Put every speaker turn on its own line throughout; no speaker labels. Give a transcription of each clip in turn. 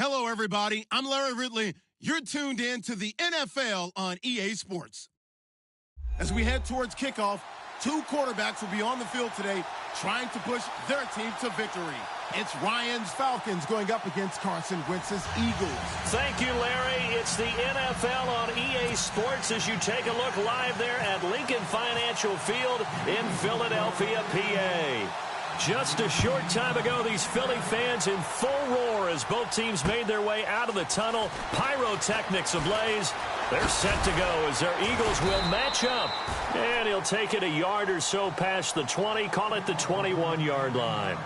Hello, everybody. I'm Larry Ridley. You're tuned in to the NFL on EA Sports. As we head towards kickoff, two quarterbacks will be on the field today trying to push their team to victory. It's Ryan's Falcons going up against Carson Wentz's Eagles.
Thank you, Larry. It's the NFL on EA Sports as you take a look live there at Lincoln Financial Field in Philadelphia, PA. Just a short time ago, these Philly fans in full roar as both teams made their way out of the tunnel. Pyrotechnics ablaze. They're set to go as their Eagles will match up. And he'll take it a yard or so past the 20, call it the 21-yard line,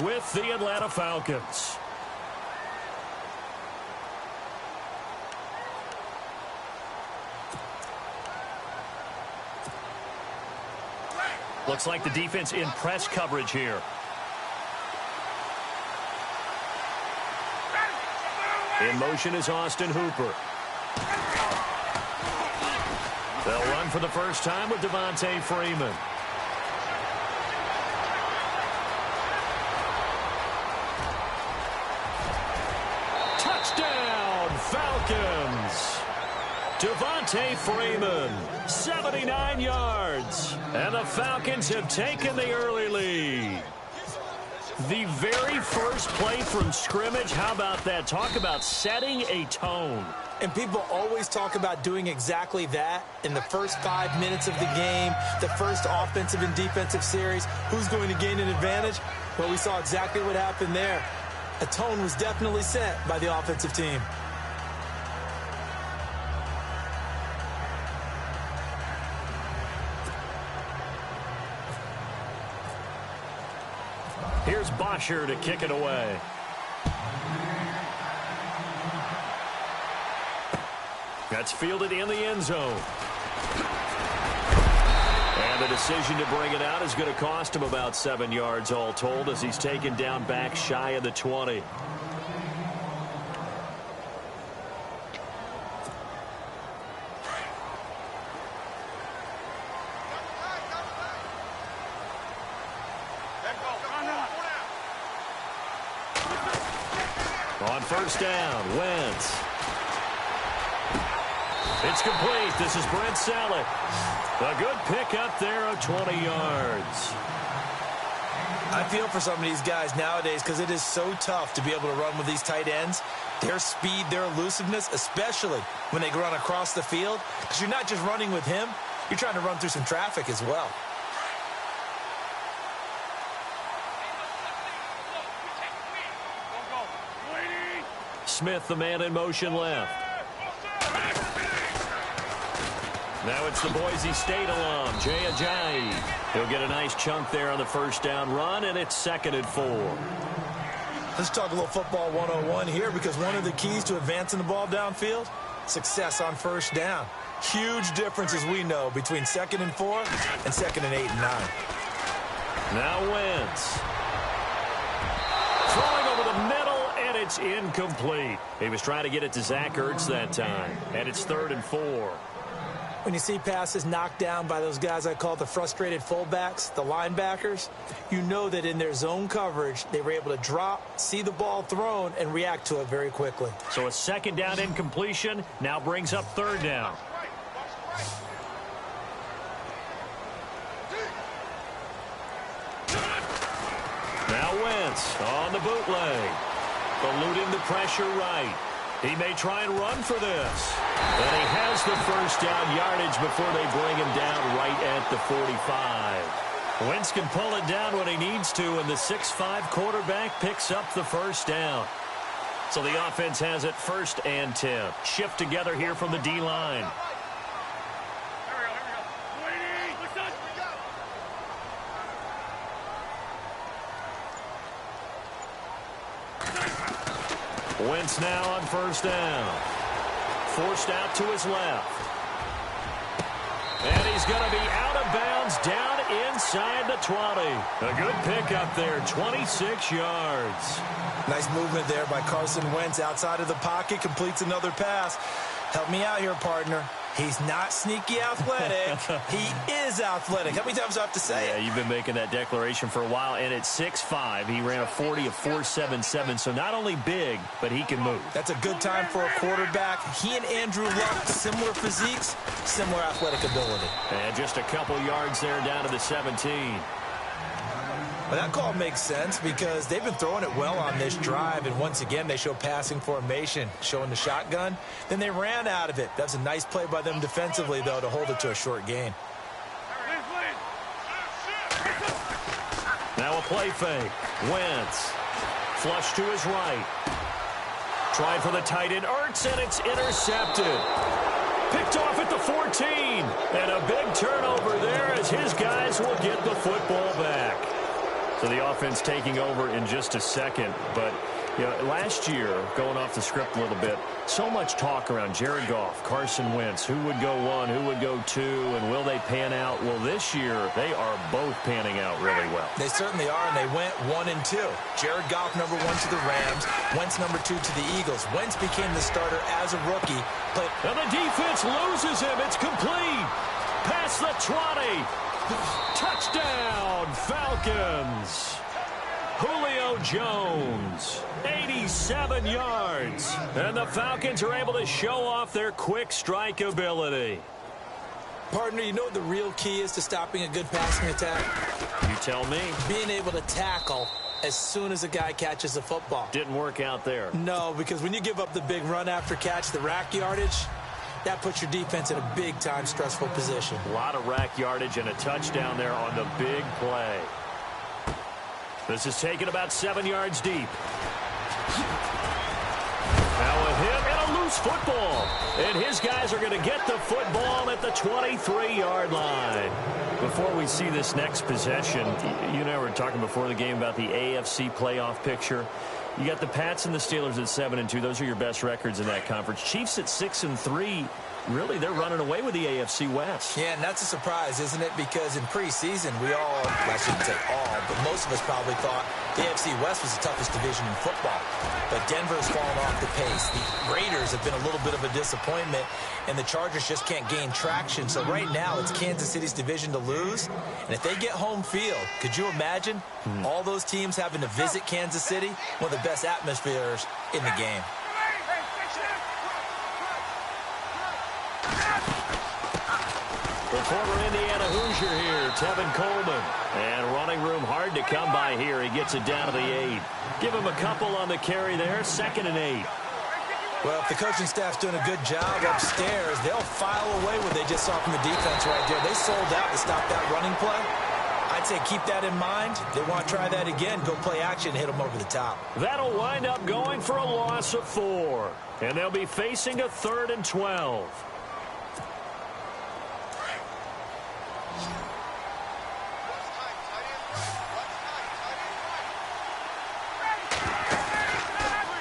with the Atlanta Falcons. Looks like the defense in press coverage here. In motion is Austin Hooper. They'll run for the first time with Devontae Freeman. Touchdown, Falcons! Devontae Freeman, 79 yards. And the Falcons have taken the early lead. The very first play from scrimmage, how about that? Talk about setting a tone.
And people always talk about doing exactly that in the first 5 minutes of the game, the first offensive and defensive series. Who's going to gain an advantage? Well, we saw exactly what happened there. A tone was definitely set by the offensive team.
Here's Bosher to kick it away. That's fielded in the end zone. And the decision to bring it out is going to cost him about 7 yards all told as he's taken down back shy of the 20. On first down, Wentz. It's complete. This is Brent Selleck. A good pickup there of 20 yards.
I feel for some of these guys nowadays because it is so tough to be able to run with these tight ends. Their speed, their elusiveness, especially when they run across the field. Because you're not just running with him, you're trying to run through some traffic as well.
Smith, the man in motion left. Now it's the Boise State alum, Jay Ajayi. He'll get a nice chunk there on the first down run, and it's 2nd and 4.
Let's talk a little football 101 here, because one of the keys to advancing the ball downfield, success on first down. Huge difference, as we know, between 2nd and 4 and 2nd and 8 and 9.
Now Wentz. Throwing over the middle, and it's incomplete. He was trying to get it to Zach Ertz that time, and it's 3rd and 4.
When you see passes knocked down by those guys I call the frustrated fullbacks, the linebackers, you know that in their zone coverage, they were able to drop, see the ball thrown, and react to it very quickly.
So a 2nd down incompletion now brings up 3rd down. Now Wentz on the bootleg. Eluding the pressure right. He may try and run for this. And he has the first down yardage before they bring him down right at the 45. Wentz can pull it down when he needs to, and the 6'5" quarterback picks up the first down. So the offense has it 1st and 10. Shift together here from the D-line. Wentz now on first down. Forced out to his left. And he's going to be out of bounds down inside the 20. A good pickup there, 26 yards.
Nice movement there by Carson Wentz outside of the pocket, completes another pass. Help me out here, partner. He's not sneaky athletic. He is athletic. How many times do I have to say it?
You've been making that declaration for a while, and at 6'5", he ran a 40 of 4.77, so not only big, but he can move.
That's a good time for a quarterback. He and Andrew Luck, similar physiques, similar athletic ability.
And just a couple yards there down to the 17.
Well, that call makes sense because they've been throwing it well on this drive, and once again, they show passing formation, showing the shotgun. Then they ran out of it. That's a nice play by them defensively, though, to hold it to a short gain.
Now a play fake. Wentz. Flush to his right. Tried for the tight end, Ertz, and it's intercepted. Picked off at the 14. And a big turnover there as his guys will get the football back. So the offense taking over in just a second. But, you know, last year, going off the script a little bit, so much talk around Jared Goff, Carson Wentz, who would go one, who would go two, and will they pan out? Well, this year, they are both panning out really well.
They certainly are, and they went 1 and 2. Jared Goff, number 1 to the Rams. Wentz, number 2 to the Eagles. Wentz became the starter as a rookie.
And the defense loses him. It's complete. Past the 20. Touchdown, Falcons. Julio Jones, 87 yards. And the Falcons are able to show off their quick strike ability.
Partner, you know what the real key is to stopping a good passing attack?
You tell me.
Being able to tackle as soon as a guy catches the football.
Didn't work out there.
No, because when you give up the big run after catch, the rack yardage, that puts your defense in a big-time stressful position.
A lot of rack yardage and a touchdown there on the big play. This is taken about 7 yards deep. Now a hit and a loose football. And his guys are going to get the football at the 23-yard line. Before we see this next possession, you and I were talking before the game about the AFC playoff picture. You got the Pats and the Steelers at 7-2. Those are your best records in that conference. Chiefs at 6-3. Really, they're running away with the AFC West.
Yeah, and that's a surprise, isn't it? Because in preseason, we all, well, I shouldn't say all, but most of us probably thought the AFC West was the toughest division in football. But Denver's fallen off the pace. The Raiders have been a little bit of a disappointment, and the Chargers just can't gain traction. So right now, it's Kansas City's division to lose. And if they get home field, could you imagine all those teams having to visit Kansas City? One of the best atmospheres in the game.
The former Indiana Hoosier here, Tevin Coleman. And running room hard to come by here. He gets it down to the 8. Give him a couple on the carry there, 2nd and 8.
Well, if the coaching staff's doing a good job upstairs, they'll file away what they just saw from the defense right there. They sold out to stop that running play. I'd say keep that in mind. They want to try that again. Go play action, hit them over the top.
That'll wind up going for a loss of 4. And they'll be facing a 3rd and 12.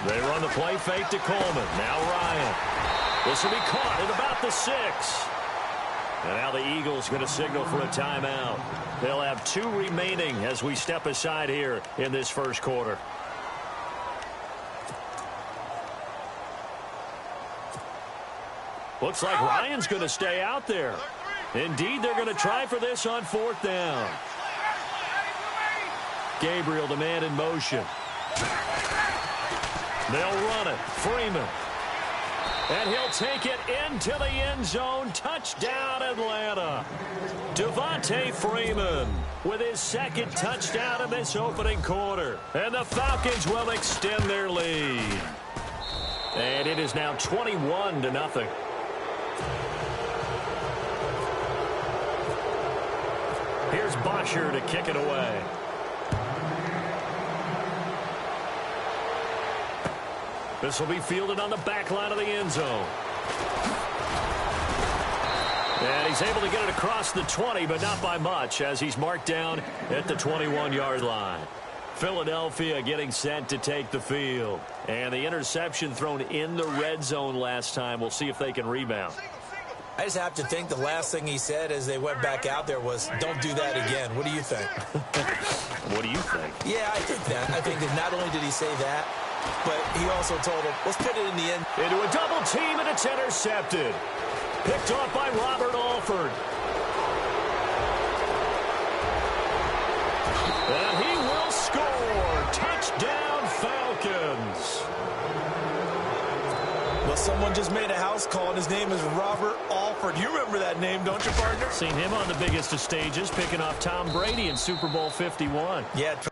They run the play fake to Coleman. Now Ryan. This will be caught at about the 6. And now the Eagles going to signal for a timeout. They'll have 2 remaining as we step aside here in this first quarter. Looks like Ryan's going to stay out there. Indeed, they're going to try for this on 4th down. Gabriel, the man in motion. They'll run it. Freeman. And he'll take it into the end zone. Touchdown, Atlanta. Devontae Freeman with his 2nd touchdown in this opening quarter. And the Falcons will extend their lead. And it is now 21-0. Here's Bosher to kick it away. This will be fielded on the back line of the end zone. And he's able to get it across the 20, but not by much, as he's marked down at the 21-yard line. Philadelphia getting set to take the field. And the interception thrown in the red zone last time. We'll see if they can rebound.
I just have to think the last thing he said as they went back out there was, don't do that again. What do you think?
What do you think?
Yeah, I think that. I think that not only did he say that, but he also told him, let's put it in the end.
Into a double team, and it's intercepted. Picked off by Robert Alford. And he will score. Touchdown, Falcons.
Well, someone just made a house call, and his name is Robert Alford. You remember that name, don't you, partner?
Seen him on the biggest of stages, picking off Tom Brady in Super Bowl 51.
Yeah. Took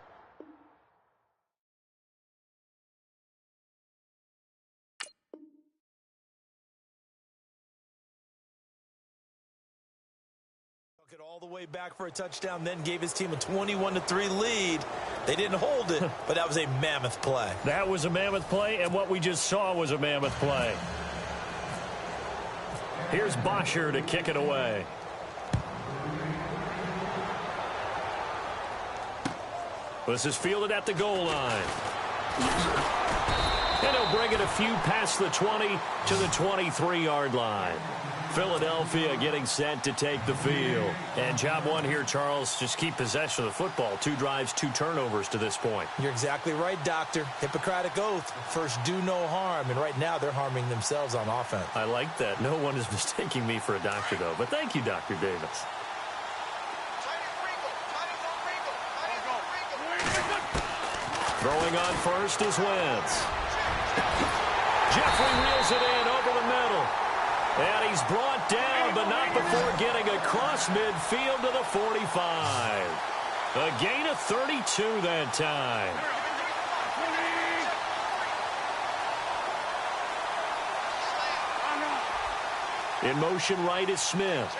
it all the way back for a touchdown, then gave his team a 21-3 lead. They didn't hold it, but that was a mammoth play.
That was a mammoth play, and what we just saw was a mammoth play. Here's Bosher to kick it away. This is fielded at the goal line. And he'll bring it a few past the 20 to the 23-yard line. Philadelphia getting set to take the field. And job one here, Charles, just keep possession of the football. 2 drives, 2 turnovers to this point.
You're exactly right, Doctor. Hippocratic oath. First, do no harm. And right now, they're harming themselves on offense.
I like that. No one is mistaking me for a doctor, though. But thank you, Dr. Davis. Throwing on first is Wentz. Jeffrey reels it in over the middle. And he's brought down, but not before getting across midfield to the 45. A gain of 32 that time. In motion right is Smith.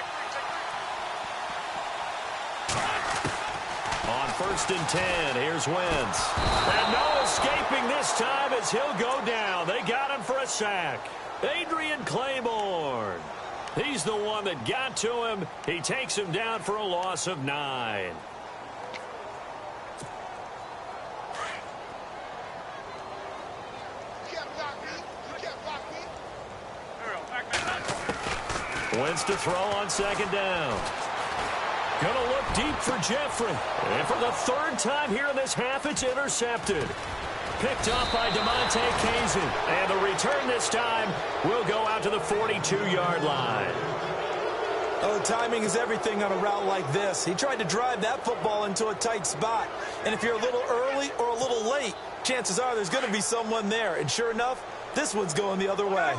On 1st and 10, here's Wentz. And no escaping this time as he'll go down. They got him for a sack. Adrian Claiborne. He's the one that got to him. He takes him down for a loss of 9. Wentz to throw on 2nd down. Gonna look deep for Jeffrey. And for the 3rd time here in this half, it's intercepted. Picked up by DeMonte Casey. And the return this time will go out to the 42-yard line.
Oh, timing is everything on a route like this. He tried to drive that football into a tight spot. And if you're a little early or a little late, chances are there's going to be someone there. And sure enough, this one's going the other way.